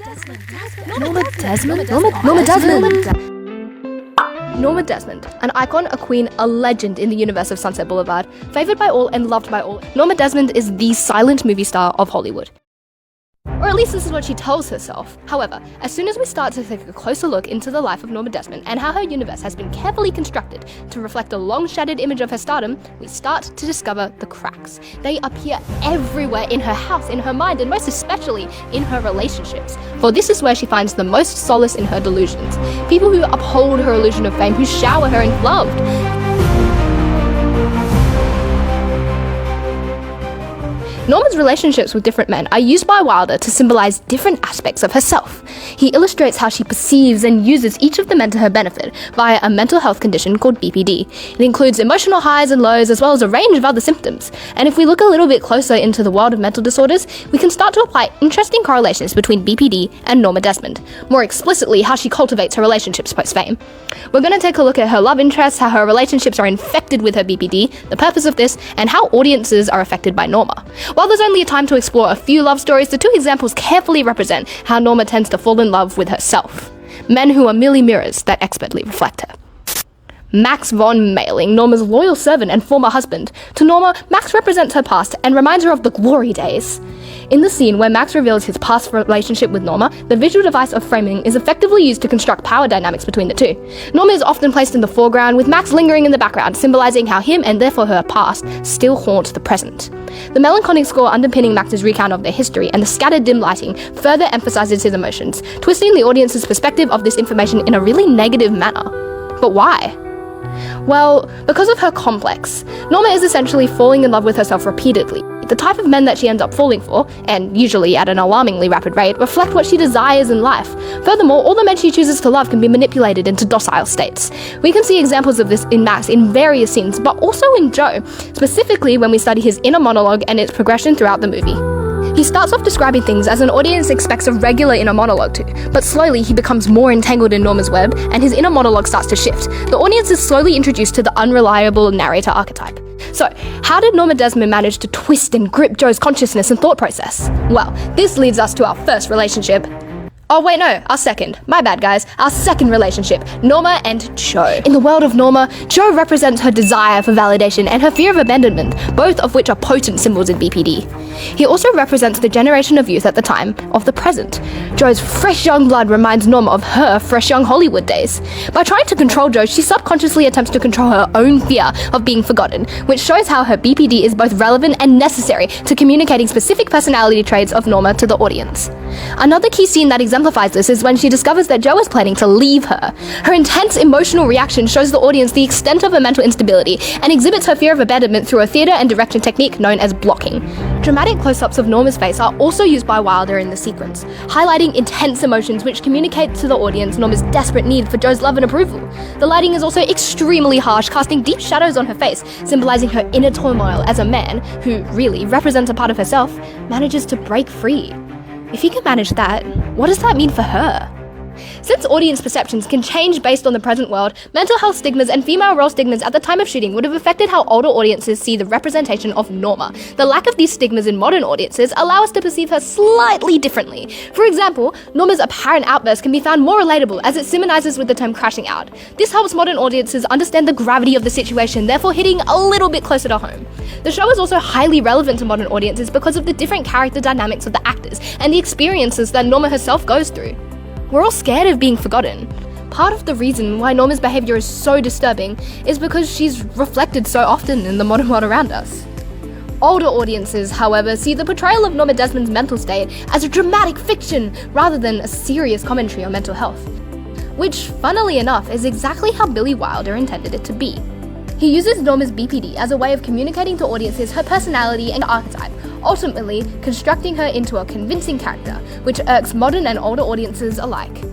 Norma Desmond? Norma Desmond! Norma Desmond, an icon, a queen, a legend in the universe of Sunset Boulevard, favoured by all and loved by all, Norma Desmond is the silent movie star of Hollywood. Or at least this is what she tells herself. However, as soon as we start to take a closer look into the life of Norma Desmond and how her universe has been carefully constructed to reflect a long-shadowed image of her stardom, we start to discover the cracks. They appear everywhere in her house, in her mind, and most especially in her relationships. For this is where she finds the most solace in her delusions. People who uphold her illusion of fame, who shower her in love. Norma's relationships with different men are used by Wilder to symbolize different aspects of herself. He illustrates how she perceives and uses each of the men to her benefit via a mental health condition called BPD. It includes emotional highs and lows as well as a range of other symptoms. And if we look a little bit closer into the world of mental disorders, we can start to apply interesting correlations between BPD and Norma Desmond. More explicitly, how she cultivates her relationships post-fame. We're going to take a look at her love interests, how her relationships are infected with her BPD, the purpose of this, and how audiences are affected by Norma. While there's only a time to explore a few love stories, the two examples carefully represent how Norma tends to fall in love with herself. Men who are merely mirrors that expertly reflect her. Max von Mailing, Norma's loyal servant and former husband. To Norma, Max represents her past and reminds her of the glory days. In the scene where Max reveals his past relationship with Norma, the visual device of framing is effectively used to construct power dynamics between the two. Norma is often placed in the foreground, with Max lingering in the background, symbolizing how him and therefore her past still haunt the present. The melancholic score underpinning Max's recount of their history and the scattered dim lighting further emphasizes his emotions, twisting the audience's perspective of this information in a really negative manner. But why? Well, because of her complex. Norma is essentially falling in love with herself repeatedly. The type of men that she ends up falling for, and usually at an alarmingly rapid rate, reflect what she desires in life. Furthermore, all the men she chooses to love can be manipulated into docile states. We can see examples of this in Max in various scenes, but also in Joe, specifically when we study his inner monologue and its progression throughout the movie. He starts off describing things as an audience expects a regular inner monologue to, but slowly he becomes more entangled in Norma's web, and his inner monologue starts to shift. The audience is slowly introduced to the unreliable narrator archetype. So, how did Norma Desmond manage to twist and grip Joe's consciousness and thought process? Well, this leads us to our first relationship. Oh wait, no, our second. My bad, guys. Our second relationship, Norma and Joe. In the world of Norma, Joe represents her desire for validation and her fear of abandonment, both of which are potent symbols in BPD. He also represents the generation of youth at the time of the present. Joe's fresh young blood reminds Norma of her fresh young Hollywood days. By trying to control Joe, she subconsciously attempts to control her own fear of being forgotten, which shows how her BPD is both relevant and necessary to communicating specific personality traits of Norma to the audience. Another key scene that exemplifies this is when she discovers that Joe is planning to leave her. Her intense emotional reaction shows the audience the extent of her mental instability and exhibits her fear of abandonment through a theatre and direction technique known as blocking. Dramatic close-ups of Norma's face are also used by Wilder in the sequence, highlighting intense emotions which communicate to the audience Norma's desperate need for Joe's love and approval. The lighting is also extremely harsh, casting deep shadows on her face, symbolizing her inner turmoil as a man, who really represents a part of herself, manages to break free. If he can manage that, what does that mean for her? Since audience perceptions can change based on the present world, mental health stigmas and female role stigmas at the time of shooting would have affected how older audiences see the representation of Norma. The lack of these stigmas in modern audiences allow us to perceive her slightly differently. For example, Norma's apparent outburst can be found more relatable as it symonizes with the term crashing out. This helps modern audiences understand the gravity of the situation, therefore hitting a little bit closer to home. The show is also highly relevant to modern audiences because of the different character dynamics of the actors and the experiences that Norma herself goes through. We're all scared of being forgotten. Part of the reason why Norma's behaviour is so disturbing is because she's reflected so often in the modern world around us. Older audiences, however, see the portrayal of Norma Desmond's mental state as a dramatic fiction rather than a serious commentary on mental health. Which, funnily enough, is exactly how Billy Wilder intended it to be. He uses Norma's BPD as a way of communicating to audiences her personality and archetype, ultimately constructing her into a convincing character, which irks modern and older audiences alike.